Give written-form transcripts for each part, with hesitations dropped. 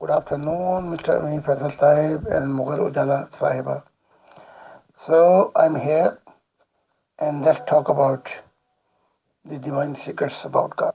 Good afternoon, Mr. Amir Faisal Sahib and Mughal Ujala Sahiba. So I'm here and let's talk about the divine secrets about God.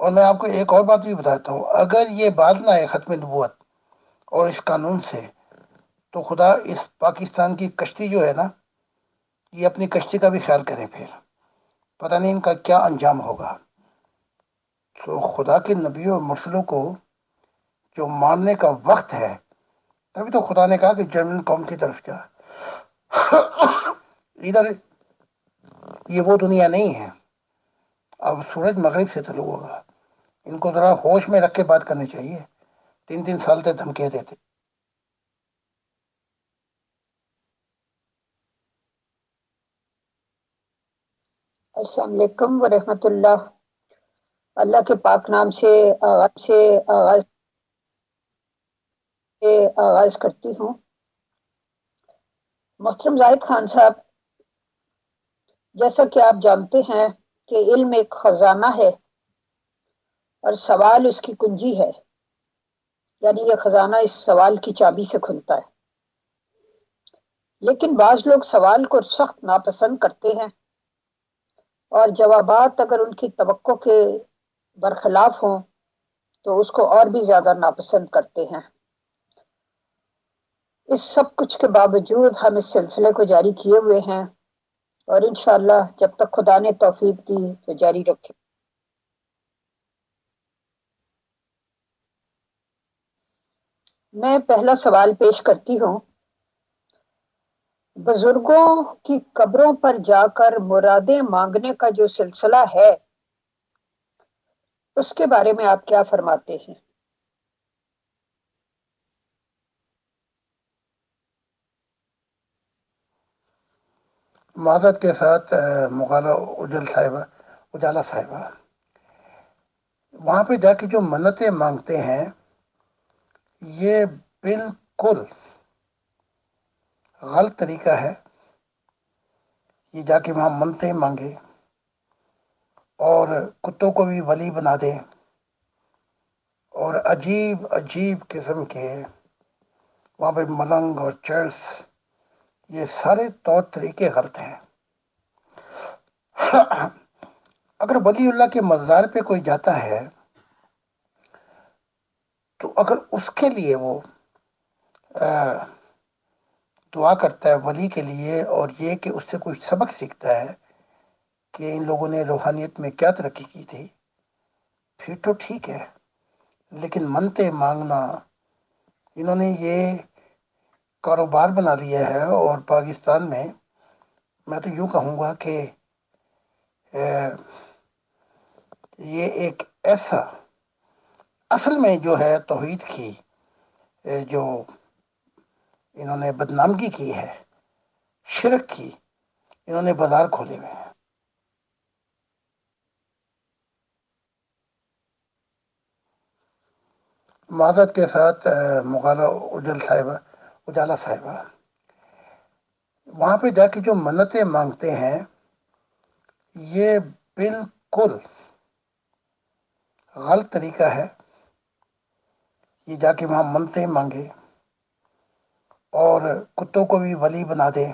اور میں آپ کو ایک اور بات بھی بتاتا ہوں، اگر یہ بات نہ آئے ختم نبوت اور اس قانون سے، تو خدا اس پاکستان کی کشتی جو ہے نا، یہ اپنی کشتی کا بھی خیال کرے، پھر پتہ نہیں ان کا کیا انجام ہوگا۔ تو خدا کے نبیوں اور مرسلوں کو جو ماننے کا وقت ہے، تبھی تو خدا نے کہا کہ جرمن قوم کی طرف جا۔ ادھر یہ وہ دنیا نہیں ہے۔ اب سورج مغرب سے طلوع ہوگا، ان کو ذرا ہوش میں رکھ کے بات کرنی چاہیے، 3 3 سال تک دھمکیاں دیتے۔ السلام علیکم ورحمۃ اللہ۔ اللہ کے پاک نام سے آغاز کرتی ہوں۔ محترم زاہد خان صاحب، جیسا کہ آپ جانتے ہیں کہ علم ایک خزانہ ہے اور سوال اس کی کنجی ہے، یعنی یہ خزانہ اس سوال کی چابی سے کھلتا ہے۔ لیکن بعض لوگ سوال کو سخت ناپسند کرتے ہیں، اور جوابات اگر ان کی توقع کے برخلاف ہوں تو اس کو اور بھی زیادہ ناپسند کرتے ہیں۔ اس سب کچھ کے باوجود ہم اس سلسلے کو جاری کیے ہوئے ہیں، اور انشاءاللہ جب تک خدا نے توفیق دی تو جاری رکھے۔ میں پہلا سوال پیش کرتی ہوں۔ بزرگوں کی قبروں پر جا کر مرادیں مانگنے کا جو سلسلہ ہے، اس کے بارے میں آپ کیا فرماتے ہیں؟ معذرت کے ساتھ مغالہ اجالا صاحبہ، وہاں پہ جا کے جو منتیں مانگتے ہیں، یہ بالکل غلط طریقہ ہے۔ یہ جا کے وہاں منتیں مانگے اور کتوں کو بھی ولی بنا دے، اور عجیب عجیب قسم کے وہاں پہ ملنگ اور چرس، یہ سارے طور طریقے غلط ہیں۔ اگر ولی اللہ کے مزار پہ کوئی جاتا ہے تو اگر اس کے لیے وہ دعا کرتا ہے ولی کے لیے، اور یہ کہ اس سے کوئی سبق سیکھتا ہے کہ ان لوگوں نے روحانیت میں کیا ترقی کی تھی، پھر تو ٹھیک ہے۔ لیکن منتے مانگنا، انہوں نے یہ کاروبار بنا لیا ہے، اور پاکستان میں تو یوں کہوں گا کہ یہ ایک ایسا، اصل میں جو ہے توحید کی جو انہوں نے بدنامگی کی ہے، شرک کی، انہوں نے بازار کھولے ہوئے ہیں۔ معذرت کے ساتھ مغالہ اجالا صاحبہ، وہاں پہ جا کے جو منتیں مانگتے ہیں، یہ بالکل غلط طریقہ ہے۔ یہ جا کے وہاں منتیں مانگے اور کتوں کو بھی ولی بنا دے،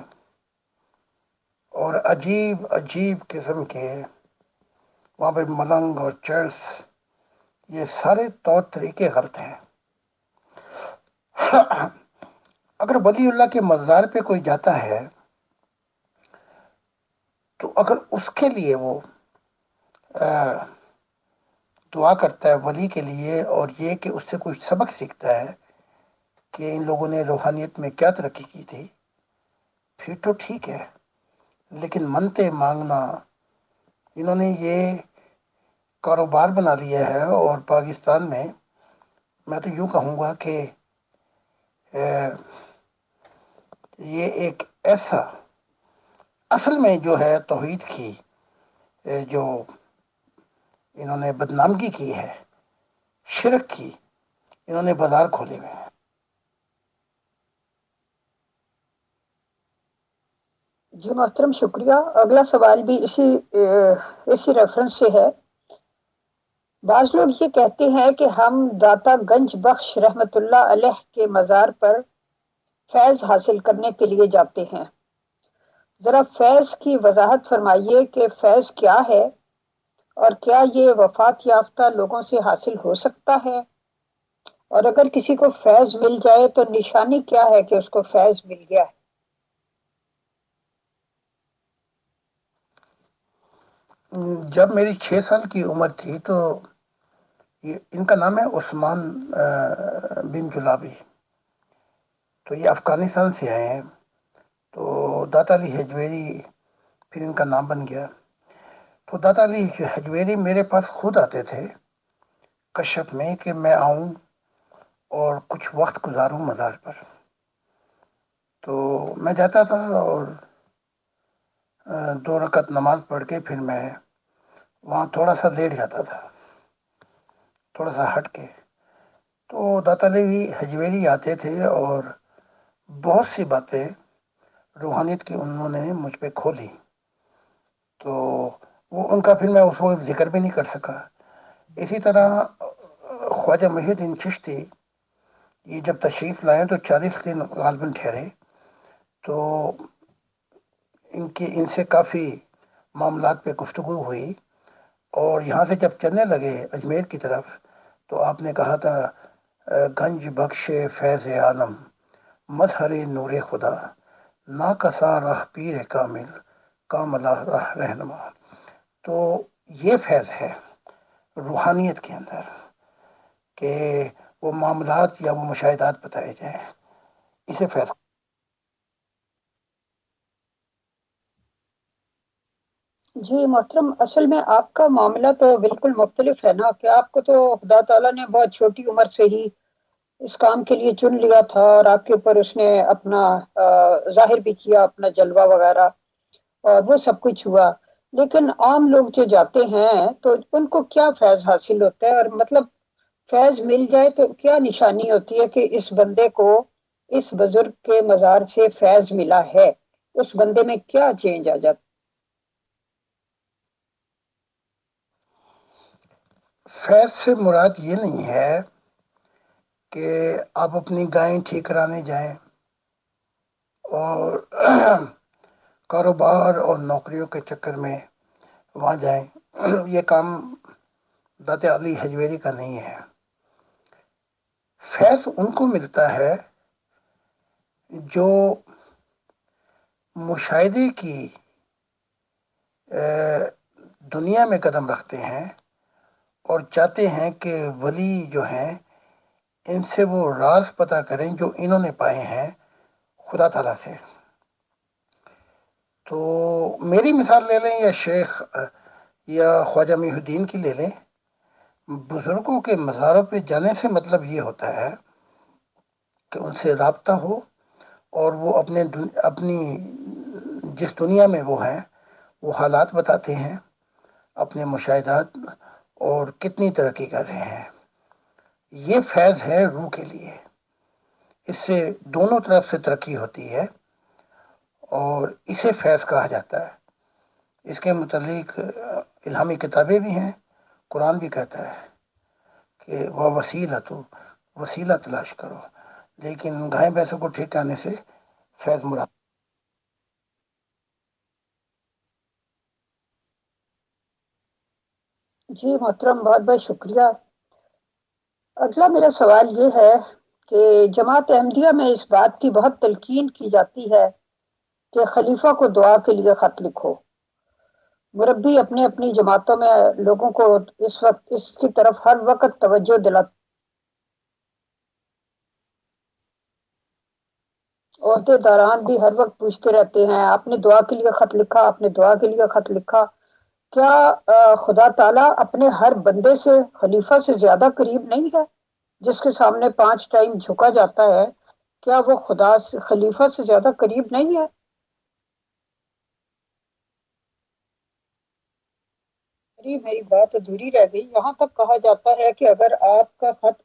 اور عجیب عجیب قسم کے وہاں پہ ملنگ اور چرس، یہ سارے طور طریقے غلط ہیں۔ اگر ولی اللہ کے مزار پہ کوئی جاتا ہے تو اگر اس کے لیے وہ دعا کرتا ہے ولی کے لیے، اور یہ کہ اس سے کوئی سبق سیکھتا ہے کہ ان لوگوں نے روحانیت میں کیا ترقی کی تھی، پھر تو ٹھیک ہے۔ لیکن منتے مانگنا، انہوں نے یہ کاروبار بنا لیا ہے، اور پاکستان میں تو یوں کہوں گا کہ یہ ایک ایسا، اصل میں جو ہے توحید کی جو انہوں نے بدنامگی کی ہے، شرک کی، انہوں نے بازار کھولے ہوئے ہیں۔ جی محترم، شکریہ۔ اگلا سوال بھی اسی ریفرنس سے ہے۔ بعض لوگ یہ کہتے ہیں کہ ہم داتا گنج بخش رحمت اللہ علیہ کے مزار پر فیض حاصل کرنے کے لیے جاتے ہیں۔ ذرا فیض کی وضاحت فرمائیے کہ فیض کیا ہے، اور کیا یہ وفات یافتہ لوگوں سے حاصل ہو سکتا ہے؟ اور اگر کسی کو فیض مل جائے تو نشانی کیا ہے کہ اس کو فیض مل گیا ہے؟ جب میری 6 سال کی عمر تھی تو ان کا نام ہے عثمان بن جلابی. تو یہ افغانستان سے آئے ہیں. تو داتا علی حجویری پھر ان کا نام بن گیا. تو داتا علی حجویری میرے پاس خود آتے تھے کشف میں کہ میں آؤں اور کچھ وقت گزاروں مزار پر. تو میں جاتا تھا اور 2 رکعت نماز پڑھ کے پھر میں وہاں تھوڑا سا لیٹ جاتا تھا، تھوڑا سا ہٹ کے. تو داتا علی حجویری آتے تھے اور بہت سی باتیں روحانیت کی انہوں نے مجھ پہ کھولی. تو وہ ان کا پھر میں اس وقت ذکر بھی نہیں کر سکا. اسی طرح خواجہ محی الدین چشتی یہ جب تشریف لائے تو 40 دن غالباً ٹھہرے. تو ان سے کافی معاملات پہ گفتگو ہوئی. اور یہاں سے جب چلنے لگے اجمیر کی طرف تو آپ نے کہا تھا گنج بخش فیض عالم مظہر نور خدا نا کسا راہ پیر کامل کاملہ راہ رہنما. تو یہ فیض ہے روحانیت کے اندر کہ وہ معاملات یا وہ مشاہدات بتائے جائیں، اسے فیض. جی محترم، اصل میں آپ کا معاملہ تو بالکل مختلف ہے نا، کہ آپ کو تو خدا تعالیٰ نے بہت چھوٹی عمر سے ہی اس کام کے لیے چن لیا تھا اور آپ کے اوپر اس نے اپنا ظاہر بھی کیا اپنا جلوہ وغیرہ، اور وہ سب کچھ ہوا. لیکن عام لوگ جو جاتے ہیں تو ان کو کیا فیض حاصل ہوتا ہے؟ اور مطلب فیض مل جائے تو کیا نشانی ہوتی ہے کہ اس بندے کو اس بزرگ کے مزار سے فیض ملا ہے؟ اس بندے میں کیا چینج آ جاتا؟ فیض سے مراد یہ نہیں ہے کہ آپ اپنی گائیں ٹھیک کرانے جائیں اور کاروبار اور نوکریوں کے چکر میں وہاں جائیں. یہ کام داتا علی حجویری کا نہیں ہے. فیض ان کو ملتا ہے جو مشاہدے کی دنیا میں قدم رکھتے ہیں اور چاہتے ہیں کہ ولی جو ہیں ان سے وہ راز پتہ کریں جو انہوں نے پائے ہیں خدا تعالیٰ سے. تو میری مثال لے لیں یا شیخ یا خواجہ محی الدین کی لے لیں. بزرگوں کے مزاروں پہ جانے سے مطلب یہ ہوتا ہے کہ ان سے رابطہ ہو اور وہ اپنی جس دنیا میں وہ ہیں وہ حالات بتاتے ہیں، اپنے مشاہدات اور کتنی ترقی کر رہے ہیں. یہ فیض ہے روح کے لیے. اس سے دونوں طرف سے ترقی ہوتی ہے اور اسے فیض کہا جاتا ہے. اس کے متعلق الہامی کتابیں بھی ہیں. قرآن بھی کہتا ہے کہ وہ وسیلہ تلاش کرو، لیکن گائے بھینسوں کو ٹھیک کرنے سے فیض مراد. جی محترم، بہت بہت شکریہ. اگلا میرا سوال یہ ہے کہ جماعت احمدیہ میں اس بات کی بہت تلقین کی جاتی ہے کہ خلیفہ کو دعا کے لیے خط لکھو. مربی اپنی اپنی جماعتوں میں لوگوں کو اس وقت اس کی طرف ہر وقت توجہ دلاتے، عہدے داران بھی ہر وقت پوچھتے رہتے ہیں آپ نے دعا کے لیے خط لکھا، آپ نے دعا کے لیے خط لکھا. کیا خدا تعالیٰ اپنے ہر بندے سے خلیفہ سے زیادہ قریب نہیں ہے؟ جس کے سامنے 5 ٹائم جھکا جاتا ہے، کیا وہ خدا سے خلیفہ سے زیادہ قریب نہیں ہے؟ میری بات ادھوری رہ گئی. یہاں تک کہا جاتا ہے کہ اگر آپ کا خط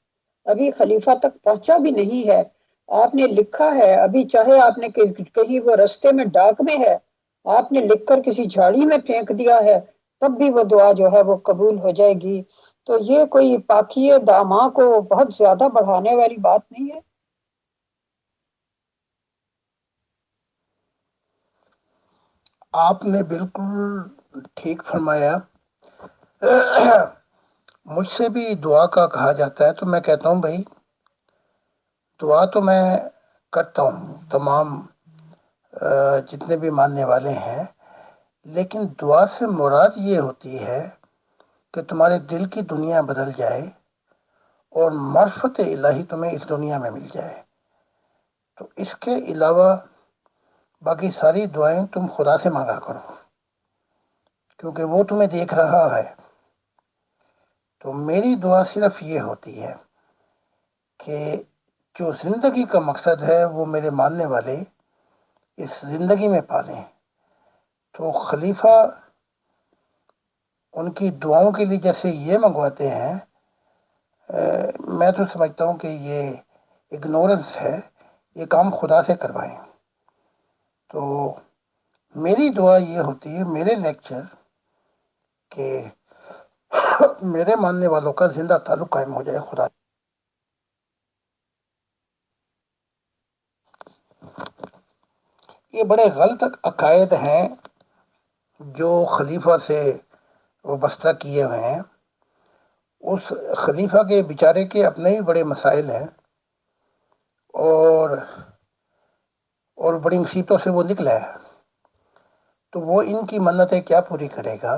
ابھی خلیفہ تک پہنچا بھی نہیں ہے، آپ نے لکھا ہے، ابھی چاہے آپ نے کہیں وہ رستے میں ڈاک میں ہے، آپ نے لکھ کر کسی جھاڑی میں پھینک دیا ہے، تب بھی وہ دعا جو ہے وہ قبول ہو جائے گی. تو یہ کوئی پاکی داماں کو بہت زیادہ بڑھانے والی بات نہیں ہے؟ آپ نے بالکل ٹھیک فرمایا مجھ سے بھی دعا کا کہا جاتا ہے، تو میں کہتا ہوں بھائی دعا تو میں کرتا ہوں، تمام جتنے بھی ماننے والے ہیں، لیکن دعا سے مراد یہ ہوتی ہے کہ تمہارے دل کی دنیا بدل جائے اور معرفت الہی تمہیں اس دنیا میں مل جائے۔ تو اس کے علاوہ باقی ساری دعائیں تم خدا سے مانگا کرو، کیونکہ وہ تمہیں دیکھ رہا ہے۔ تو میری دعا صرف یہ ہوتی ہے کہ جو زندگی کا مقصد ہے وہ میرے ماننے والے اس زندگی میں پالیں۔ تو خلیفہ ان کی دعاؤں کے لیے جیسے یہ منگواتے ہیں، میں تو سمجھتا ہوں کہ یہ اگنورنس ہے، یہ کام خدا سے کروائیں۔ تو میری دعا یہ ہوتی ہے، میرے لیکچر، کہ میرے ماننے والوں کا زندہ تعلق قائم ہو جائے خدا۔ یہ بڑے غلط عقائد ہیں جو خلیفہ سے وابستہ کیے ہوئے ہیں۔ اس خلیفہ کے بیچارے کے اپنے ہی بڑے مسائل ہیں، اور بڑی مصیبتوں سے وہ نکلا ہے، تو وہ ان کی منتیں کیا پوری کرے گا؟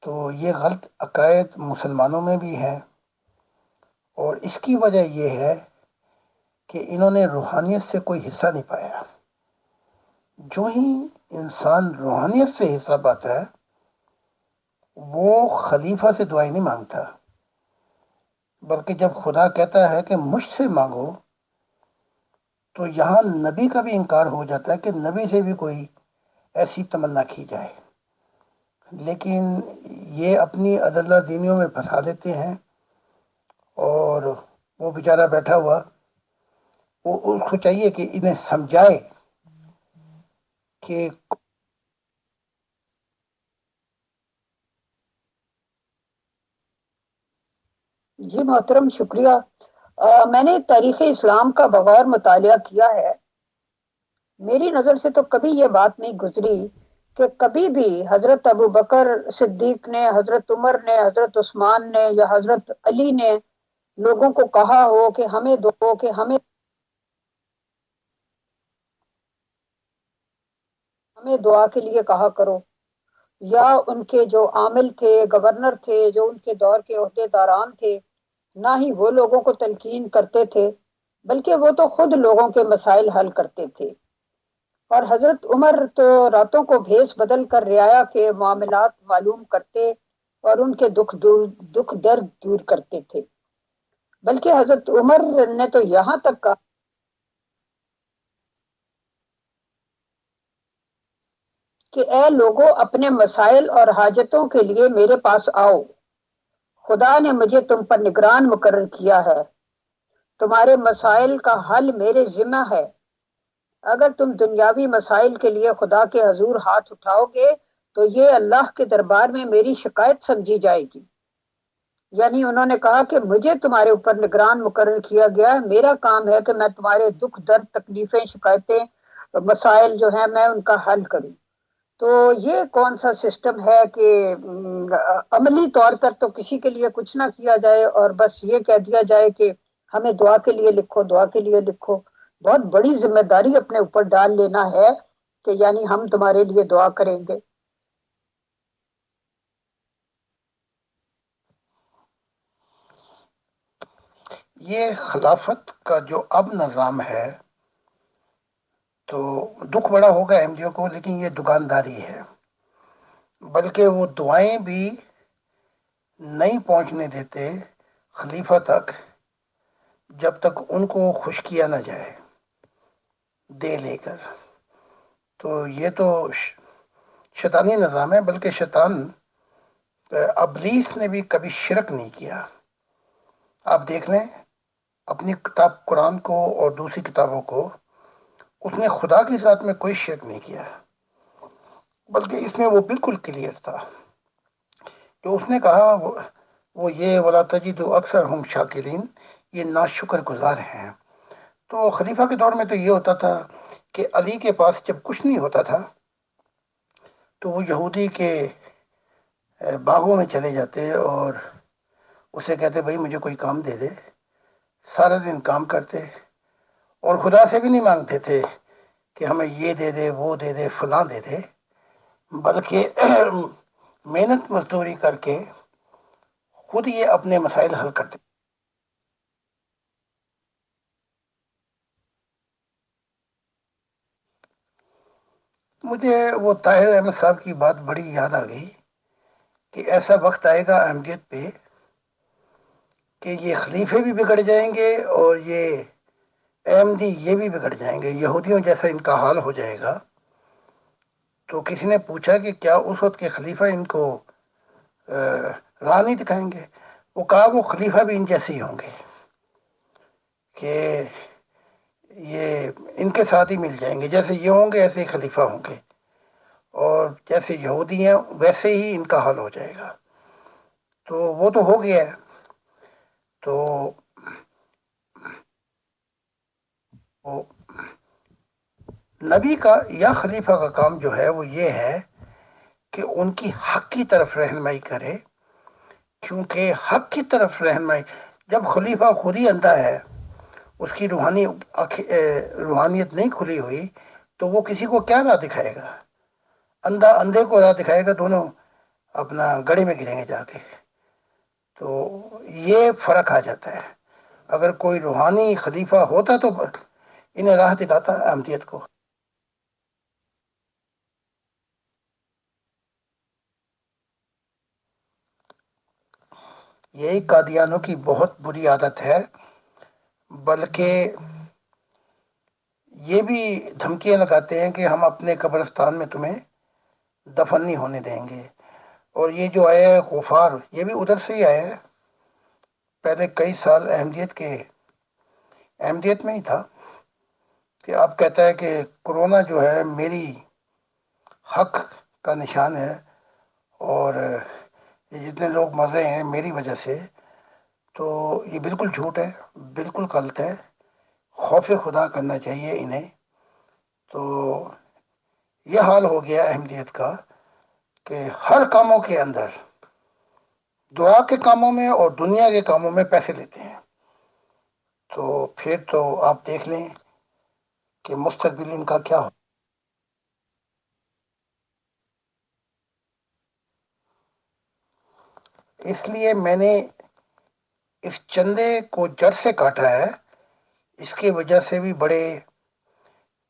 تو یہ غلط عقائد مسلمانوں میں بھی ہیں، اور اس کی وجہ یہ ہے کہ انہوں نے روحانیت سے کوئی حصہ نہیں پایا۔ جو ہی انسان روحانیت سے حصہ پاتا ہے وہ خلیفہ سے دعائیں نہیں مانگتا، بلکہ جب خدا کہتا ہے کہ مجھ سے مانگو، تو یہاں نبی کا بھی انکار ہو جاتا ہے کہ نبی سے بھی کوئی ایسی تمنا کی جائے۔ لیکن یہ اپنی عدلہ دینیوں میں پھنسا دیتے ہیں، اور وہ بیچارہ بیٹھا ہوا، وہ اس کو چاہیے کہ انہیں سمجھائے کہ جی محترم شکریہ۔ میں نے تاریخ اسلام کا بغور مطالعہ کیا ہے۔ میری نظر سے تو کبھی یہ بات نہیں گزری کہ کبھی بھی حضرت ابو بکر صدیق نے، حضرت عمر نے، حضرت عثمان نے یا حضرت علی نے لوگوں کو کہا ہو کہ ہمیں دو، کہ ہمیں دعا کے لیے کہا کرو، یا ان کے جو عامل تھے، گورنر تھے، جو ان کے دور کے عہدے داران تھے، نہ ہی وہ لوگوں کو تلقین کرتے تھے، بلکہ وہ تو خود لوگوں کے مسائل حل کرتے تھے۔ اور حضرت عمر تو راتوں کو بھیس بدل کر رعایا کے معاملات معلوم کرتے اور ان کے دکھ درد دور کرتے تھے۔ بلکہ حضرت عمر نے تو یہاں تک کہا کہ اے لوگوں، اپنے مسائل اور حاجتوں کے لیے میرے پاس آؤ، خدا نے مجھے تم پر نگران مقرر کیا ہے، تمہارے مسائل کا حل میرے ذمہ ہے۔ اگر تم دنیاوی مسائل کے لیے خدا کے حضور ہاتھ اٹھاؤ گے تو یہ اللہ کے دربار میں میری شکایت سمجھی جائے گی۔ یعنی انہوں نے کہا کہ مجھے تمہارے اوپر نگران مقرر کیا گیا ہے، میرا کام ہے کہ میں تمہارے دکھ درد، تکلیفیں، شکایتیں، مسائل جو ہیں میں ان کا حل کروں۔ تو یہ کون سا سسٹم ہے کہ عملی طور پر تو کسی کے لیے کچھ نہ کیا جائے اور بس یہ کہہ دیا جائے کہ ہمیں دعا کے لیے لکھو، دعا کے لیے لکھو۔ بہت بڑی ذمہ داری اپنے اوپر ڈال لینا ہے کہ یعنی ہم تمہارے لیے دعا کریں گے۔ یہ خلافت کا جو اب نظام ہے، تو دکھ بڑا ہوگا ایم ڈی او کو، لیکن یہ دکانداری ہے۔ بلکہ وہ دعائیں بھی نہیں پہنچنے دیتے خلیفہ تک جب تک ان کو خوش کیا نہ جائے دے لے کر۔ تو یہ تو شیطانی نظام ہے، بلکہ شیطان ابلیس نے بھی کبھی شرک نہیں کیا۔ آپ دیکھ لیں اپنی کتاب قرآن کو اور دوسری کتابوں کو، اس نے خدا کے ساتھ میں کوئی شرک نہیں کیا، بلکہ اس میں وہ بالکل کلیئر تھا۔ جو اس نے کہا وہ یہ ولا تجد اکثر ہم شاکرین، یہ ناشکر گزار ہیں۔ تو خلیفہ کے دور میں تو یہ ہوتا تھا کہ علی کے پاس جب کچھ نہیں ہوتا تھا تو وہ یہودی کے باغوں میں چلے جاتے اور اسے کہتے بھائی مجھے کوئی کام دے دے، سارا دن کام کرتے اور خدا سے بھی نہیں مانگتے تھے کہ ہمیں یہ دے دے، وہ دے دے، فلاں دے دے، بلکہ محنت مزدوری کر کے خود یہ اپنے مسائل حل کرتے۔ مجھے وہ طاہر احمد صاحب کی بات بڑی یاد آ گئی کہ ایسا وقت آئے گا احمدیت پہ کہ یہ خلیفے بھی بگڑ جائیں گے اور یہ احمدی یہ بھی بگڑ جائیں گے، یہودیوں جیسا ان کا حال ہو جائے گا۔ تو کسی نے پوچھا کہ کیا اس وقت کے خلیفہ ان کو راہ نہیں دکھائیں گے؟ وہ کہا وہ خلیفہ بھی ان جیسے ہی ہوں گے کہ یہ ان کے ساتھ ہی مل جائیں گے، جیسے یہ ہوں گے ایسے ہی خلیفہ ہوں گے، اور جیسے یہودی ہیں ویسے ہی ان کا حال ہو جائے گا۔ تو وہ تو ہو گیا ہے۔ تو وہ نبی کا یا خلیفہ کا کام جو ہے وہ یہ ہے کہ ان کی حق کی طرف رہنمائی کرے، کیونکہ حق کی طرف رہنمائی، جب خلیفہ خود ہی اندھا ہے، اس کی روحانیت نہیں کھلی ہوئی، تو وہ کسی کو کیا راہ دکھائے گا؟ اندھا اندھے کو راہ دکھائے گا، دونوں اپنا گڑے میں گریں گے جا کے۔ تو یہ فرق آ جاتا ہے۔ اگر کوئی روحانی خلیفہ ہوتا تو انہیں راہ دکھاتا احمدیت کو۔ یہی قادیانوں کی بہت بری عادت ہے، بلکہ یہ بھی دھمکیاں لگاتے ہیں کہ ہم اپنے قبرستان میں تمہیں دفن نہیں ہونے دیں گے۔ اور یہ جو آیا ہے غفار، یہ بھی ادھر سے ہی آیا ہے۔ پہلے کئی سال احمدیت میں ہی تھا کہ اب کہتا ہے کہ کرونا جو ہے میری حق کا نشان ہے، اور یہ جتنے لوگ مر رہے ہیں میری وجہ سے۔ تو یہ بالکل جھوٹ ہے، بالکل غلط ہے۔ خوف خدا کرنا چاہیے انہیں۔ تو یہ حال ہو گیا احمدیت کا کہ ہر کاموں کے اندر، دعا کے کاموں میں اور دنیا کے کاموں میں پیسے لیتے ہیں۔ تو پھر تو آپ دیکھ لیں کہ مستقبل ان کا کیا ہو۔ اس لیے میں نے اس چندے کو جڑ سے کاٹا ہے۔ اس کی وجہ سے بھی بڑے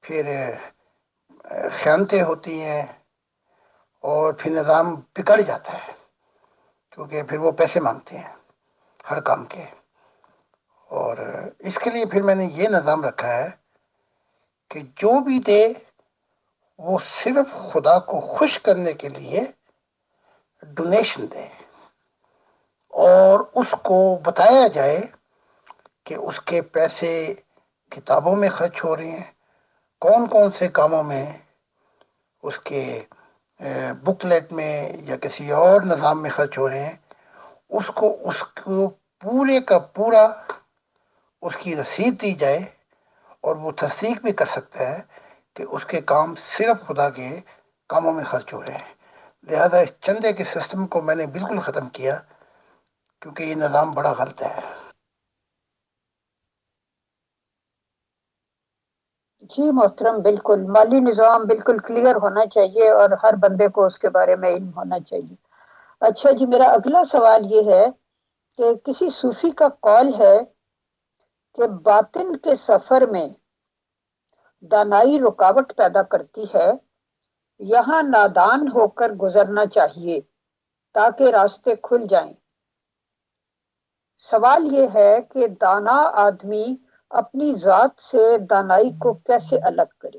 پھر خیانتیں ہوتی ہیں اور پھر نظام بگڑ جاتا ہے، کیونکہ پھر وہ پیسے مانگتے ہیں ہر کام کے۔ اور اس کے لیے پھر میں نے یہ نظام رکھا ہے کہ جو بھی دے وہ صرف خدا کو خوش کرنے کے لیے ڈونیشن دے، اور اس کو بتایا جائے کہ اس کے پیسے کتابوں میں خرچ ہو رہے ہیں، کون کون سے کاموں میں، اس کے بکلیٹ میں یا کسی اور نظام میں خرچ ہو رہے ہیں، اس کو پورے کا پورا اس کی رسید دی جائے، اور وہ تصدیق بھی کر سکتا ہے کہ اس کے کام صرف خدا کے کاموں میں خرچ ہو رہے ہیں۔ لہذا اس چندے کے سسٹم کو میں نے بالکل ختم کیا، کیونکہ یہ نظام بڑا غلط ہے۔ جی محترم، بالکل مالی نظام بالکل کلیئر ہونا چاہیے اور ہر بندے کو اس کے بارے میں علم ہونا چاہیے۔ اچھا جی، میرا اگلا سوال یہ ہے کہ کسی صوفی کا قول ہے کہ باطن کے سفر میں دانائی رکاوٹ پیدا کرتی ہے، یہاں نادان ہو کر گزرنا چاہیے تاکہ راستے کھل جائیں۔ سوال یہ ہے کہ دانا آدمی اپنی ذات سے دانائی کو کیسے الگ کرے؟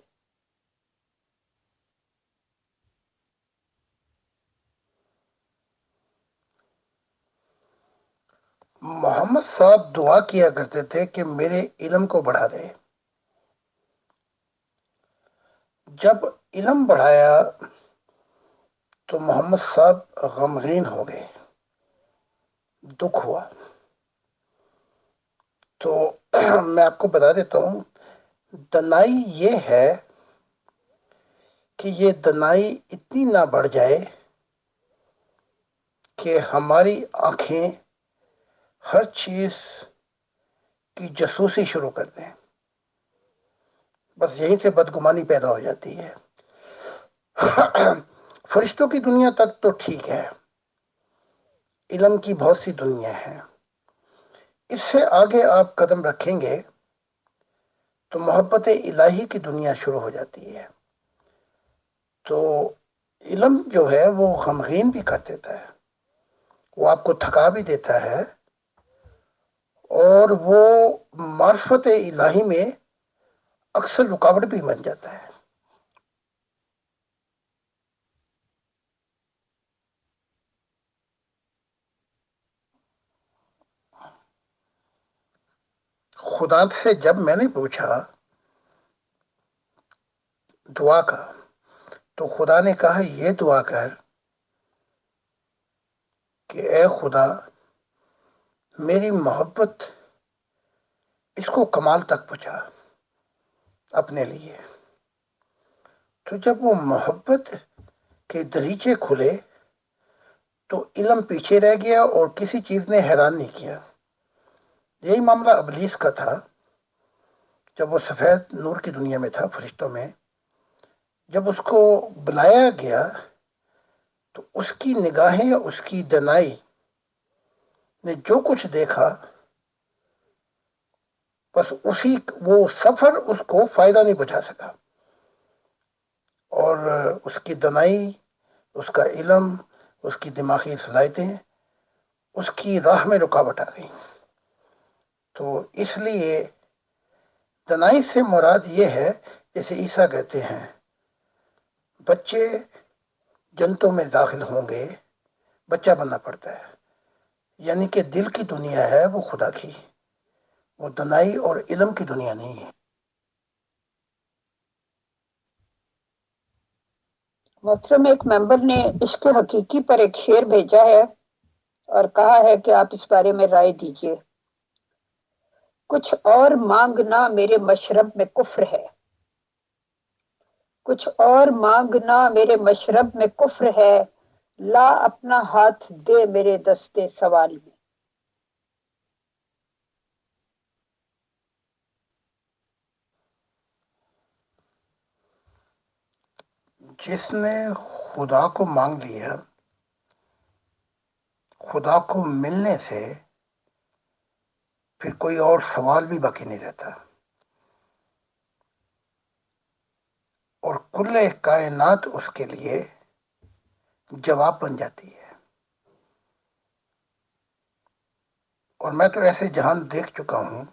محمد صاحب دعا کیا کرتے تھے کہ میرے علم کو بڑھا دے۔ جب علم بڑھایا تو محمد صاحب غمگین ہو گئے، دکھ ہوا۔ تو میں آپ کو بتا دیتا ہوں، دنائی یہ ہے کہ یہ دنائی اتنی نہ بڑھ جائے کہ ہماری آنکھیں ہر چیز کی جاسوسی شروع کر دیں، بس یہیں سے بدگمانی پیدا ہو جاتی ہے۔ فرشتوں کی دنیا تک تو ٹھیک ہے، علم کی بہت سی دنیا ہے، اس سے آگے آپ قدم رکھیں گے تو محبت الہی کی دنیا شروع ہو جاتی ہے۔ تو علم جو ہے وہ غمگین بھی کر دیتا ہے، وہ آپ کو تھکا بھی دیتا ہے، اور وہ معرفت الہی میں اکثر رکاوٹ بھی بن جاتا ہے۔ خدا سے جب میں نے پوچھا دعا کا، تو خدا نے کہا یہ دعا کر کہ اے خدا میری محبت اس کو کمال تک پہنچا اپنے لیے۔ تو جب وہ محبت کے دریچے کھلے تو علم پیچھے رہ گیا اور کسی چیز نے حیران نہیں کیا۔ یہی معاملہ ابلیس کا تھا جب وہ سفید نور کی دنیا میں تھا، فرشتوں میں، جب اس کو بلایا گیا تو اس کی نگاہیں، اس کی دنائی نے جو کچھ دیکھا، بس وہ سفر اس کو فائدہ نہیں پہنچا سکا، اور اس کی دنائی، اس کا علم، اس کی دماغی صلاحیتیں اس کی راہ میں رکاوٹ آ گئی۔ تو اس لیے دنائی سے مراد یہ ہے، جیسے عیسیٰ کہتے ہیں بچے جنتوں میں داخل ہوں گے، بچہ بننا پڑتا ہے، یعنی کہ دل کی دنیا ہے وہ خدا کی، وہ دنائی اور علم کی دنیا نہیں ہے۔ محترم، ایک ممبر نے عشق حقیقی پر ایک شعر بھیجا ہے اور کہا ہے کہ آپ اس بارے میں رائے دیجیے۔ کچھ اور مانگنا میرے مشرب میں کفر ہے، کچھ اور مانگنا میرے مشرب میں کفر ہے، لا اپنا ہاتھ دے میرے دستے سوال میں۔ جس نے خدا کو مانگ لیا، خدا کو ملنے سے پھر کوئی اور سوال بھی باقی نہیں رہتا، اور کل کائنات اس کے لیے جواب بن جاتی ہے۔ اور میں تو ایسے جہان دیکھ چکا ہوں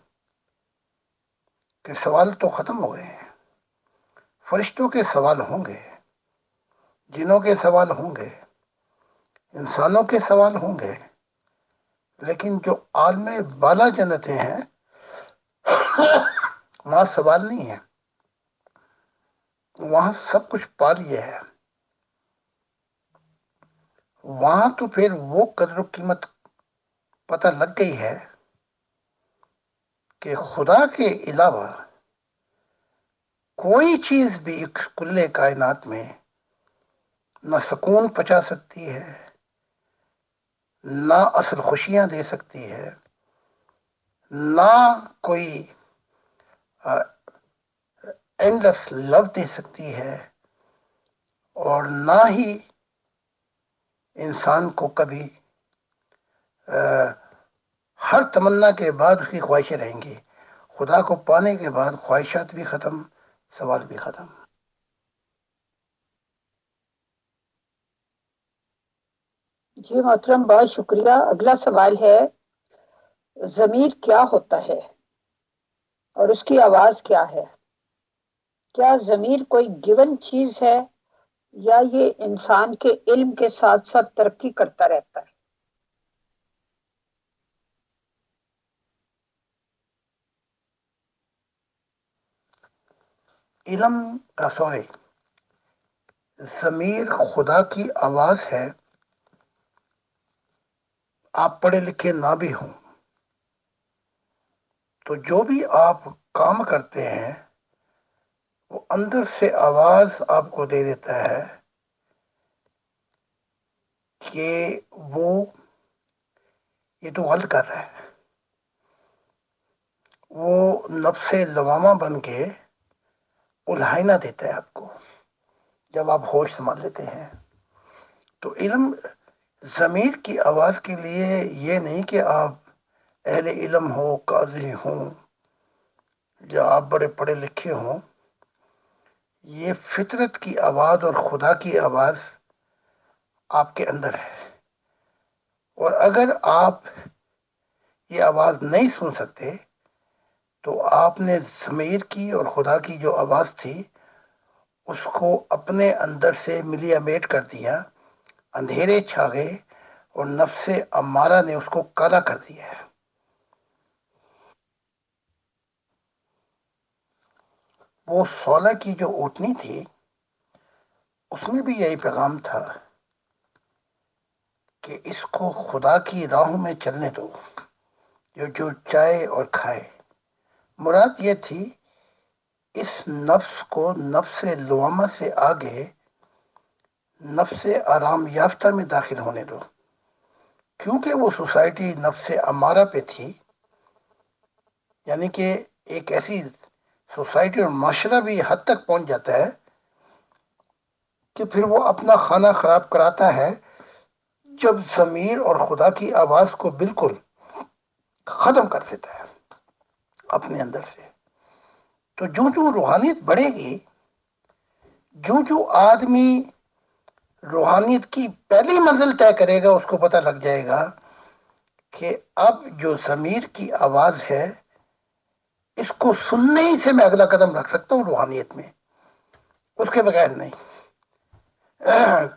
کہ سوال تو ختم ہو گئے ہیں، فرشتوں کے سوال ہوں گے، جنوں کے سوال ہوں گے، انسانوں کے سوال ہوں گے، لیکن جو عالم بالا جنتیں ہیں وہاں سوال نہیں ہے، وہاں سب کچھ پا لیے ہے۔ وہاں تو پھر وہ قدر و قیمت پتہ لگ گئی ہے کہ خدا کے علاوہ کوئی چیز بھی اس کل کائنات میں نہ سکون پہنچا سکتی ہے، نہ اصل خوشیاں دے سکتی ہے، نہ کوئی اینڈلس لو دے سکتی ہے، اور نہ ہی انسان کو کبھی ہر تمنا کے بعد اس کی خواہشیں رہیں گی۔ خدا کو پانے کے بعد خواہشات بھی ختم، سوال بھی ختم۔ جی محترم، بہت شکریہ۔ اگلا سوال ہے، ضمیر کیا ہوتا ہے اور اس کی آواز کیا ہے؟ کیا ضمیر کوئی گیون چیز ہے یا یہ انسان کے علم کے ساتھ ساتھ ترقی کرتا رہتا ہے؟ ضمیر خدا کی آواز ہے۔ آپ پڑھے لکھے نہ بھی ہوں تو جو بھی آپ کام کرتے ہیں وہ اندر سے آواز آپ کو دے دیتا ہے کہ وہ یہ تو غلط کر رہا ہے، وہ نفس لوامہ بن کے الہائنہ دیتا ہے آپ کو جب آپ ہوش سنبھال لیتے ہیں۔ تو علم ضمیر کی آواز کے لیے یہ نہیں کہ آپ اہل علم ہو، قاضی ہوں یا آپ بڑے پڑھے لکھے ہوں، یہ فطرت کی آواز اور خدا کی آواز آپ کے اندر ہے، اور اگر آپ یہ آواز نہیں سن سکتے تو آپ نے ضمیر کی اور خدا کی جو آواز تھی اس کو اپنے اندر سے ملی امیٹ کر دیا، اندھیرے چھا گئے اور نفس امارہ نے اس کو کالا کر دیا ہے۔ وہ سولہ کی جو اوٹنی تھی اس میں بھی یہی پیغام تھا کہ اس کو خدا کی راہوں میں چلنے دو، جو چائے اور کھائے۔ مراد یہ تھی اس نفس کو نفس لوامہ سے آگے نفس آرام یافتہ میں داخل ہونے دو، کیونکہ وہ سوسائٹی نفس امارہ پہ تھی، یعنی کہ ایک ایسی سوسائٹی اور معاشرہ بھی حد تک پہنچ جاتا ہے کہ پھر وہ اپنا کھانا خراب کراتا ہے جب ضمیر اور خدا کی آواز کو بالکل ختم کر دیتا ہے اپنے اندر سے۔ تو جو روحانیت بڑھے گی، جو آدمی روحانیت کی پہلی منزل طے کرے گا، اس کو پتہ لگ جائے گا کہ اب جو ضمیر کی آواز ہے اس کو سننے ہی سے میں اگلا قدم رکھ سکتا ہوں روحانیت میں، اس کے بغیر نہیں۔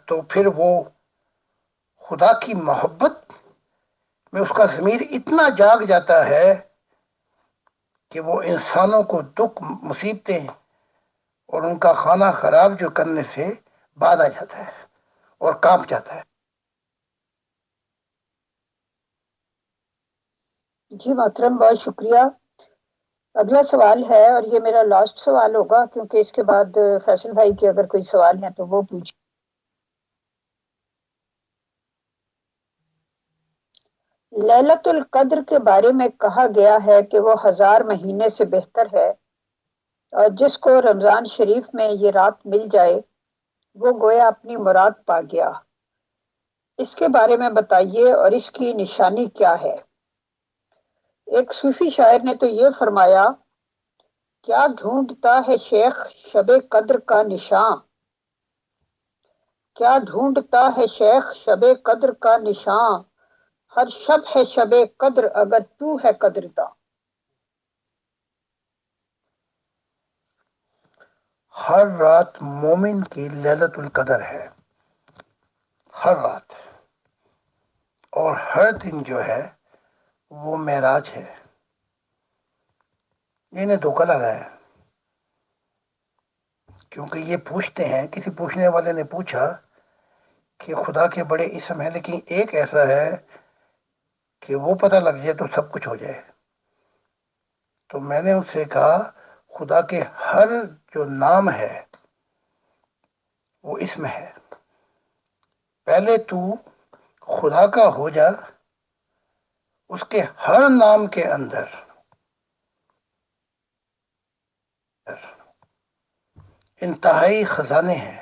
تو پھر وہ خدا کی محبت میں اس کا ضمیر اتنا جاگ جاتا ہے کہ وہ انسانوں کو دکھ مصیبتیں اور ان کا کھانا خراب جو کرنے سے باز آ جاتا ہے اور کانپ جاتا ہے۔ جی محترم، بہت شکریہ۔ اگلا سوال ہے اور یہ میرا لاسٹ سوال ہوگا، کیونکہ اس کے بعد فیصل بھائی کے اگر کوئی سوال ہیں تو وہ پوچھیں۔ لیلۃ القدر کے بارے میں کہا گیا ہے کہ وہ 1000 مہینے سے بہتر ہے، اور جس کو رمضان شریف میں یہ رات مل جائے وہ گویا اپنی مراد پا گیا۔ اس کے بارے میں بتائیے اور اس کی نشانی کیا ہے؟ ایک صوفی شاعر نے تو یہ فرمایا، کیا ڈھونڈتا ہے شیخ شب قدر کا نشاں، کیا ڈھونڈتا ہے شیخ شب قدر کا نشاں، ہر شب ہے شب قدر اگر تو ہے قدرداں۔ ہر رات مومن کی لیلۃ القدر ہے، ہر رات، اور ہر دن جو ہے وہ معراج ہے۔ انہیں دھوکہ لگا ہے، کیونکہ یہ پوچھتے ہیں، کسی پوچھنے والے نے پوچھا کہ خدا کے بڑے اسم ہیں لیکن ایک ایسا ہے کہ وہ پتہ لگ جائے تو سب کچھ ہو جائے۔ تو میں نے اس سے کہا خدا کے ہر جو نام ہے وہ اسم ہے، پہلے تو خدا کا ہو جا، اس کے ہر نام کے اندر انتہائی خزانے ہیں۔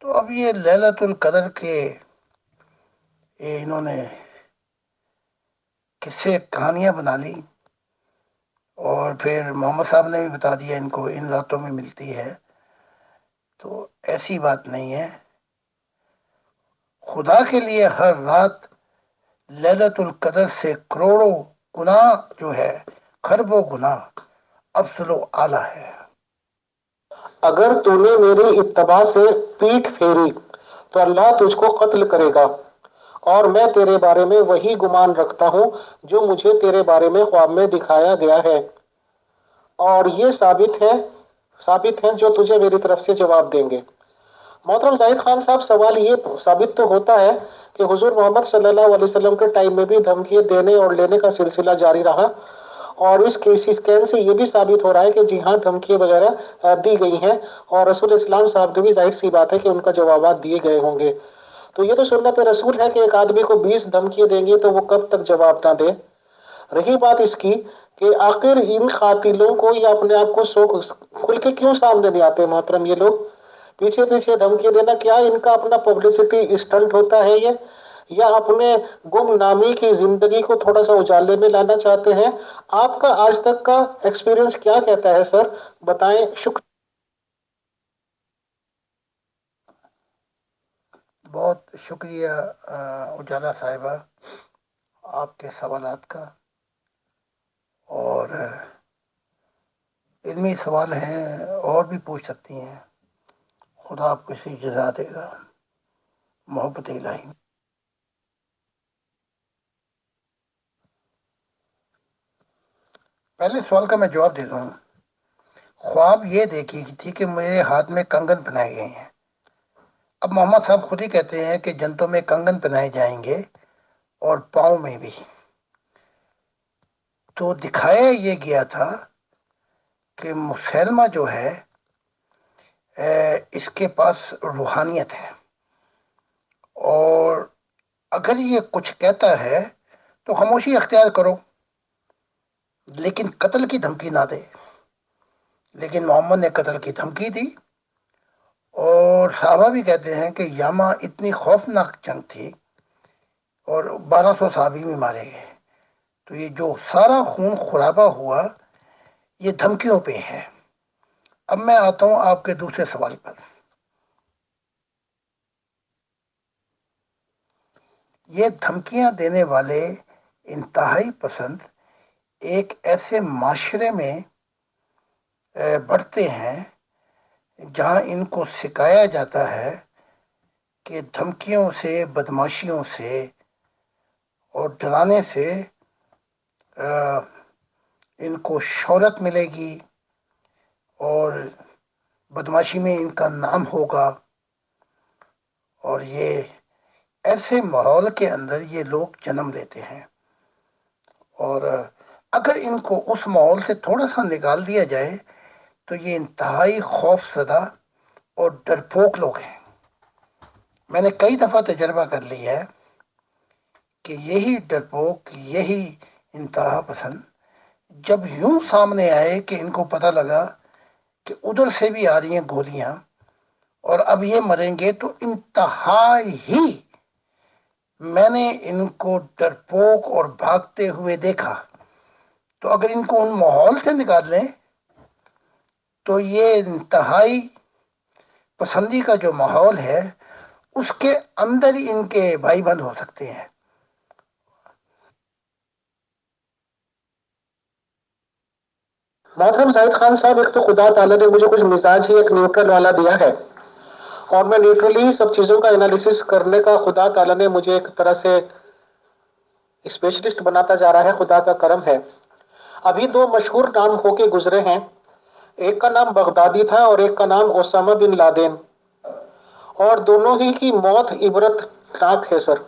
تو اب یہ لیلۃ القدر کے انہوں نے قصے کہانیاں بنا لی، اور پھر محمد صاحب نے بھی بتا دیا ان کو ان راتوں میں ملتی ہے۔ تو ایسی بات نہیں ہے، خدا کے لیے ہر رات لیلۃ القدر سے کروڑوں گنا جو ہے، خربوں گنا افضل و اعلیٰ ہے۔ اگر تو نے میری اتباع سے پیٹھ پھیری تو اللہ تجھ کو قتل کرے گا، اور میں تیرے بارے میں وہی گمان رکھتا ہوں جو مجھے تیرے بارے میں خواب میں دکھایا گیا ہے، اور یہ ثابت ہے جو تجھے میری طرف سے جواب دیں گے۔ محترم زاہد خان صاحب، سوال یہ ثابت تو ہوتا ہے کہ حضور محمد صلی اللہ علیہ وسلم کے ٹائم میں بھی دھمکیاں دینے اور لینے کا سلسلہ جاری رہا، اور اس کیسی اسکین سے یہ بھی ثابت ہو رہا ہے کہ جی ہاں دھمکیاں وغیرہ دی گئی ہیں، اور رسول اسلام صاحب نے بھی ظاہر سی بات ہے کہ ان کا جوابات دیے گئے ہوں گے۔ تو یہ تو سنت رسول ہے کہ ایک آدمی کو 20 دھمکیاں دیں گے تو وہ کب تک جواب نہ دے. رہی بات اس کی کہ آخر ان قاتلوں کو یا اپنے آپ کو سو کھل کے کیوں سامنے نہیں آتے محترم یہ لوگ؟ پیچھے پیچھے دھمکی دینا کیا ان کا اپنا پبلسٹی اسٹنٹ ہوتا ہے یہ، یا اپنے گم نامی کی زندگی کو تھوڑا سا اجالے میں لانا چاہتے ہیں؟ آپ کا آج تک کا ایکسپیرینس کیا کہتا ہے سر؟ بتائیں. شکریہ. بہت شکریہ اجالا صاحبہ آپ کے سوالات کا، اور علمی سوال ہیں اور بھی پوچھ سکتی ہیں. خدا آپ کو اسی جزا دے گا. محبت الہی. پہلے سوال کا میں جواب دے دوں. خواب یہ دیکھی تھی کہ میرے ہاتھ میں کنگن پہنائے گئے ہیں. اب محمد صاحب خود ہی کہتے ہیں کہ جنتوں میں کنگن پہنائے جائیں گے اور پاؤں میں بھی. تو دکھایا یہ گیا تھا کہ مسلمہ جو ہے اس کے پاس روحانیت ہے، اور اگر یہ کچھ کہتا ہے تو خاموشی اختیار کرو، لیکن قتل کی دھمکی نہ دے. لیکن محمد نے قتل کی دھمکی دی، اور صحابہ بھی کہتے ہیں کہ یاما اتنی خوفناک جنگ تھی اور 1200 صحابی بھی مارے گئے. تو یہ جو سارا خون خرابہ ہوا یہ دھمکیوں پہ ہے. اب میں آتا ہوں آپ کے دوسرے سوال پر. یہ دھمکیاں دینے والے انتہائی پسند ایک ایسے معاشرے میں بڑھتے ہیں جہاں ان کو سکھایا جاتا ہے کہ دھمکیوں سے، بدماشیوں سے اور ڈرانے سے ان کو شہرت ملے گی اور بدماشی میں ان کا نام ہوگا. اور یہ ایسے ماحول کے اندر یہ لوگ جنم لیتے ہیں، اور اگر ان کو اس ماحول سے تھوڑا سا نکال دیا جائے تو یہ انتہائی خوف زدہ اور ڈرپوک لوگ ہیں. میں نے کئی دفعہ تجربہ کر لیا ہے کہ یہی ڈرپوک، یہی انتہا پسند جب یوں سامنے آئے کہ ان کو پتہ لگا کہ ادھر سے بھی آ رہی ہیں گولیاں اور اب یہ مریں گے، تو انتہائی میں نے ان کو ڈرپوک اور بھاگتے ہوئے دیکھا. تو اگر ان کو ان ماحول سے نکال لیں تو یہ انتہائی پسندی کا جو ماحول ہے اس کے اندر ہی ان کے بھائی بند ہو سکتے ہیں. محترم زاہد خان صاحب، ایک تو خدا تعالیٰ نے مجھے کچھ مزاج ہی ایک نیوٹرل والا دیا ہے، اور میں نیوٹرلی سب چیزوں کا انالیسس کرنے کا خدا تعالیٰ نے مجھے ایک طرح سے اسپیشلسٹ بناتا جا رہا ہے. خدا کا کرم ہے. ابھی دو مشہور نام ہو کے گزرے ہیں، ایک کا نام بغدادی تھا اور ایک کا نام اسامہ بن لادن، اور دونوں ہی کی موت عبرت ناک ہے سر.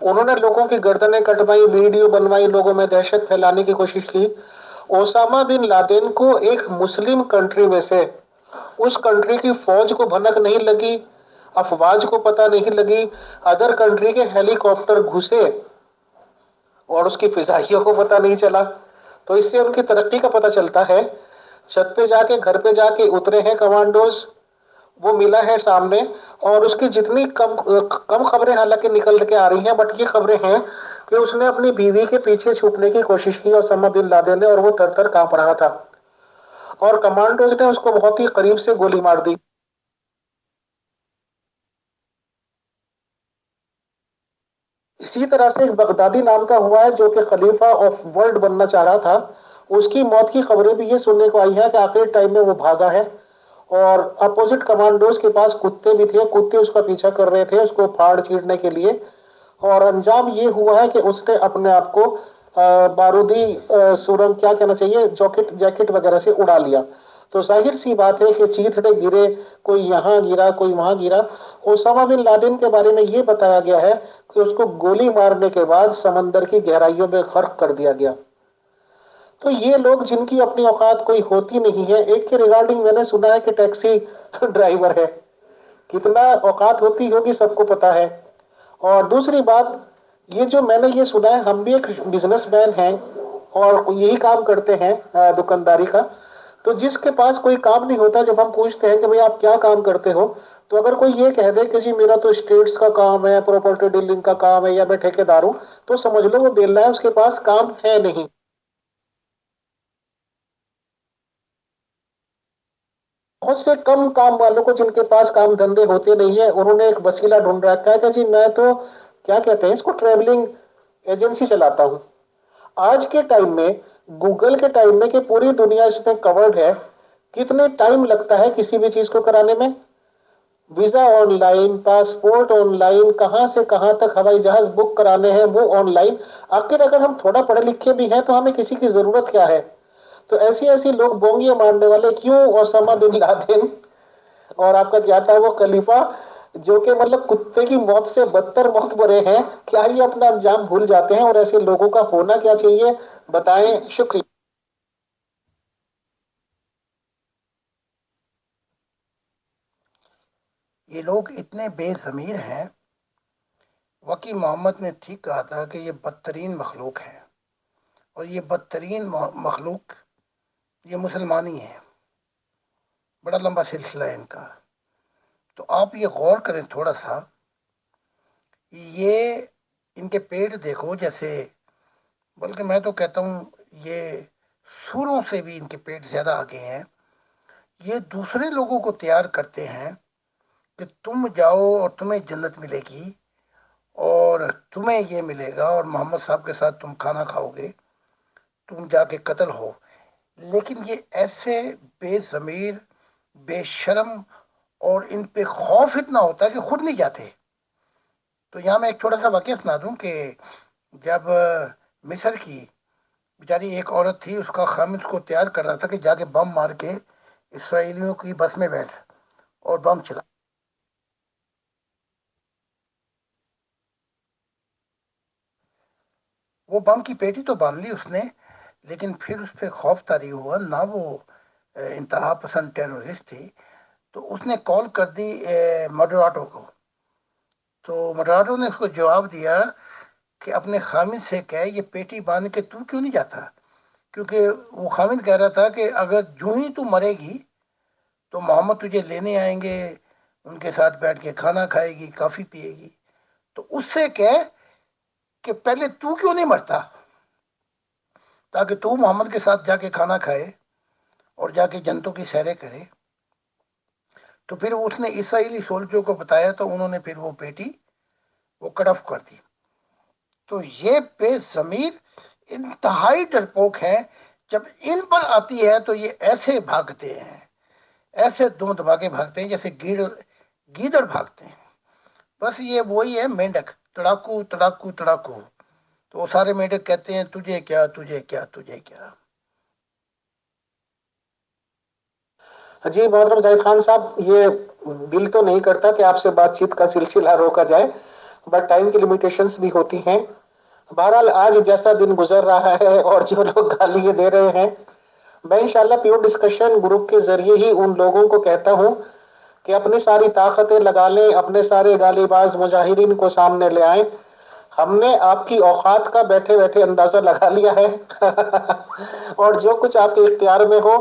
انہوں نے لوگوں کی گردنیں کٹوائی، ویڈیو بنوائی، لوگوں میں دہشت پھیلانے کی کوشش کی. اسامہ بن لادن کو ایک مسلم کنٹری میں سے اس کنٹری کی فوج کو بھنک نہیں لگی، افواج کو پتہ نہیں لگی، ادر کنٹری کے ہیلی کاپٹر گھسے اور اس کی فضائیوں کو پتہ نہیں چلا. تو اس سے ان کی ترقی کا پتہ چلتا ہے. چھت پہ جا کے، گھر پہ جا کے اترے ہیں کمانڈوز، وہ ملا ہے سامنے، اور اس کی جتنی کم خبریں حالانکہ نکل کے آ رہی ہیں، بٹ یہ خبریں ہیں کہ اس نے اپنی بیوی کے پیچھے چھپنے کی کوشش کی اسامہ بن لادن نے، اور وہ تر تر کانپ رہا تھا، اور کمانڈوز نے اس کو بہت ہی قریب سے گولی مار دی. اسی طرح سے ایک بغدادی نام کا ہوا ہے جو کہ خلیفہ آف ورلڈ بننا چاہ رہا تھا. اس کی موت کی خبریں بھی یہ سننے کو آئی ہے کہ آخری ٹائم میں وہ بھاگا ہے، اور اپوزٹ کمانڈوز کے پاس کتے بھی تھے، کتے اس کا پیچھا کر رہے تھے اس کو پھاڑ چیرنے کے لیے، اور انجام یہ ہوا ہے کہ اس نے اپنے آپ کو بارودی سورنگ کیا کہنا چاہیے، جیکٹ وغیرہ سے اڑا لیا. تو ظاہر سی بات ہے کہ چیتڑے گرے، کوئی یہاں گرا، کوئی وہاں گرا. اسامہ بن لادن کے بارے میں یہ بتایا گیا ہے کہ اس کو گولی مارنے کے بعد سمندر کی گہرائیوں میں غرق کر دیا گیا. تو یہ لوگ جن کی اپنی اوقات کوئی ہوتی نہیں ہے. ایک کے ریگارڈنگ میں نے سنا ہے کہ ٹیکسی ڈرائیور ہے، کتنا اوقات ہوتی ہوگی سب کو پتا ہے. اور دوسری بات، یہ جو میں نے یہ سنا ہے، ہم بھی ایک بزنس مین ہیں اور یہی کام کرتے ہیں دکانداری کا. تو جس کے پاس کوئی کام نہیں ہوتا، جب ہم پوچھتے ہیں کہ بھئی آپ کیا کام کرتے ہو، تو اگر کوئی یہ کہہ دے کہ جی میرا تو اسٹیٹس کا کام ہے، پراپرٹی ڈیلنگ کا کام ہے، یا میں ٹھیکیدار ہوں، تو سمجھ لو وہ بیلنا ہے، اس کے پاس کام ہے نہیں. بہت سے کم کام والوں کو جن کے پاس کام دھندے ہوتے نہیں ہیں، انہوں نے ایک وسیلہ ڈھونڈ رکھا ہے کہ جی میں تو کیا کہتے ہیں اس کو، ٹریولنگ ایجنسی چلاتا ہوں. آج کے ٹائم میں، گوگل کے ٹائم میں، کہ پوری دنیا اس میں کورڈ ہے، کتنے ٹائم لگتا ہے کسی بھی چیز کو کرانے میں؟ Visa on line, passport on line, کہاں سے کہاں تک ہوائی جہاز بک کرانے ہیں وہ آن لائن. آخر اگر ہم تھوڑا پڑھے لکھے بھی ہیں تو ہمیں کسی کی ضرورت کیا ہے؟ تو ایسی ایسی لوگ بونگیاں مارنے والے کیوں اسامہ بن لادن اور آپ کا کیا تھا وہ خلیفہ، جو کہ مطلب کتے کی موت سے بدتر موت مرے ہیں، کیا یہ اپنا انجام بھول جاتے ہیں؟ اور ایسے لوگوں کا ہونا کیا چاہیے، بتائیں. شکریہ. یہ لوگ اتنے بے ضمیر ہیں. وکی محمد نے ٹھیک کہا تھا کہ یہ بدترین مخلوق ہے، اور یہ بدترین مخلوق یہ مسلمانی ہے. بڑا لمبا سلسلہ ہے ان کا. تو آپ یہ غور کریں تھوڑا سا، یہ ان کے پیٹ دیکھو جیسے، بلکہ میں تو کہتا ہوں یہ سوروں سے بھی ان کے پیٹ زیادہ آگے ہیں. یہ دوسرے لوگوں کو تیار کرتے ہیں کہ تم جاؤ اور تمہیں جنت ملے گی، اور تمہیں یہ ملے گا، اور محمد صاحب کے ساتھ تم کھانا کھاؤ گے، تم جا کے قتل ہو. لیکن یہ ایسے بے ضمیر، بے شرم، اور ان پہ خوف اتنا ہوتا ہے کہ خود نہیں جاتے. تو یہاں میں ایک چھوٹا سا واقعہ سنا دوں کہ جب مصر کی بیچاری ایک عورت تھی، اس کا خامد کو تیار کر رہا تھا کہ جا کے بم مار کے اسرائیلیوں کی بس میں بیٹھ اور بم چلا. وہ بم کی پیٹی تو باندھ لی اس نے، لیکن پھر اس پہ خوف طاری ہوا نہ. وہ انتہا پسند ٹیرورسٹ تھی، تو اس نے کال کر دی مڈراٹو کو. تو مڈراٹو نے اس کو جواب دیا کہ اپنے خامد سے کہے یہ پیٹی باندھ کے تو کیوں نہیں جاتا، کیونکہ وہ خامد کہہ رہا تھا کہ اگر جو ہی تو مرے گی تو محمد تجھے لینے آئیں گے، ان کے ساتھ بیٹھ کے کھانا کھائے گی، کافی پیے گی. تو اس سے کہے کہ پہلے تو کیوں نہیں مرتا، تاکہ تو محمد کے ساتھ جا کے کھانا کھائے اور جا کے جنتوں کی سیریں کرے. تو پھر اس نے اسرائیلی سولجوں کو بتایا، تو انہوں نے پھر وہ پیٹی وہ کٹ آف کر دی. تو یہ بے ضمیر انتہائی ڈرپوک ہے. جب ان پر آتی ہے تو یہ ایسے بھاگتے ہیں، ایسے دو دبا کے بھاگتے ہیں جیسے گیدڑ بھاگتے ہیں. بس یہ وہی ہے مینڈک، تڑاکو تڑاکو تڑاکو. تو وہ سارے مینڈک کہتے ہیں تجھے کیا تجھے کیا تجھے کیا. جی محترم زاہد خان صاحب، یہ دل تو نہیں کرتا کہ آپ سے بات چیت کا سلسلہ روکا جائے، بٹ ٹائم کی لمیٹیشنز بھی ہوتی ہیں. بہرحال آج جیسا دن گزر رہا ہے اور جو لوگ گالیاں دے رہے ہیں، میں انشاءاللہ پیور ڈسکشن گروپ کے ذریعے ہی ان لوگوں کو کہتا ہوں کہ اپنی ساری طاقتیں لگا لیں، اپنے سارے گالی باز مجاہدین کو سامنے لے آئیں. ہم نے آپ کی اوقات کا بیٹھے بیٹھے اندازہ لگا لیا ہے اور جو کچھ آپ کے اختیار میں ہو،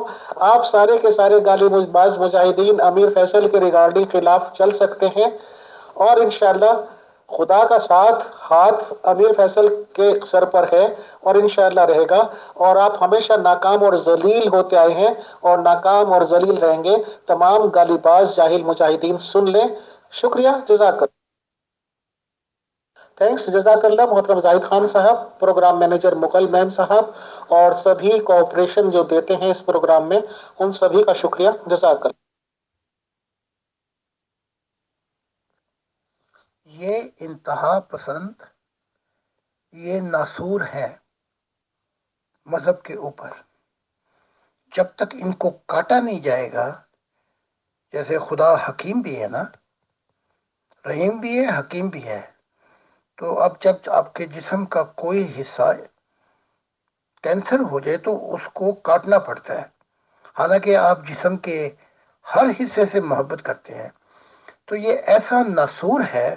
آپ سارے کے سارے گالی باز مجاہدین امیر فیصل کے ریگارڈنگ خلاف چل سکتے ہیں. اور انشاءاللہ خدا کا ساتھ ہاتھ امیر فیصل کے سر پر ہے اور انشاءاللہ رہے گا، اور آپ ہمیشہ ناکام اور ذلیل ہوتے آئے ہیں اور ناکام اور ذلیل رہیں گے. تمام گالی باز جاہل مجاہدین سن لیں. شکریہ، جزاک اللہ. تھینکس، جزاک اللہ محترم زاہد خان صاحب، پروگرام مینیجر مغل میم صاحب، اور سبھی کوآپریشن جو دیتے ہیں اس پروگرام میں، ان سبھی کا شکریہ، جزاک اللہ. یہ انتہا پسند، یہ ناسور ہے مذہب کے اوپر. جب تک ان کو کاٹا نہیں جائے گا، جیسے خدا حکیم بھی ہے نا، رحیم بھی ہے، حکیم بھی ہے. تو اب جب آپ کے جسم کا کوئی حصہ کینسر ہو جائے تو اس کو کاٹنا پڑتا ہے، حالانکہ آپ جسم کے ہر حصے سے محبت کرتے ہیں. تو یہ ایسا ناسور ہے،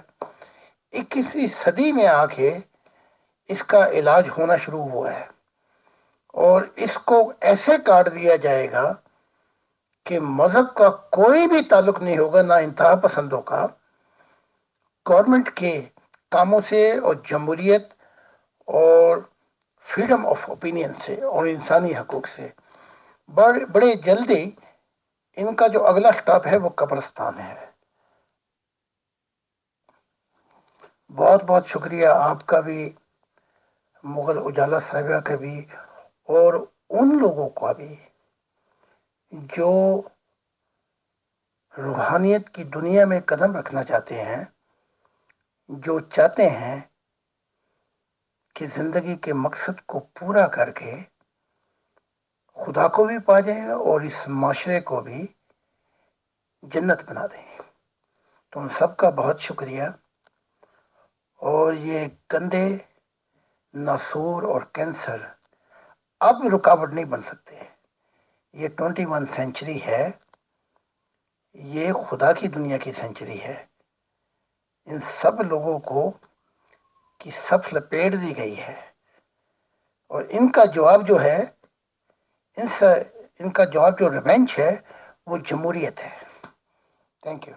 21ویں صدی میں آ کے اس کا علاج ہونا شروع ہوا ہے، اور اس کو ایسے کاٹ دیا جائے گا کہ مذہب کا کوئی بھی تعلق نہیں ہوگا، نہ انتہا پسندوں کا، گورنمنٹ کے کاموں سے، اور جمہوریت اور فریڈم آف اوپینین سے اور انسانی حقوق سے۔ بڑے جلدی ان کا جو اگلا سٹاپ ہے وہ قبرستان ہے۔ بہت بہت شکریہ آپ کا بھی، مغل اجالا صاحبہ کا بھی، اور ان لوگوں کا بھی جو روحانیت کی دنیا میں قدم رکھنا چاہتے ہیں، جو چاہتے ہیں کہ زندگی کے مقصد کو پورا کر کے خدا کو بھی پا جائیں اور اس معاشرے کو بھی جنت بنا دیں۔ تو ان سب کا بہت شکریہ، اور یہ گندے ناسور اور کینسر اب رکاوٹ نہیں بن سکتے۔ یہ 21 سینچری ہے، یہ خدا کی دنیا کی سینچری ہے۔ ان سب لوگوں کو کی صف لپیٹ دی گئی ہے، اور ان کا جواب جو ہے، ان کا جواب جو ریونج ہے، وہ جمہوریت ہے۔ Thank you.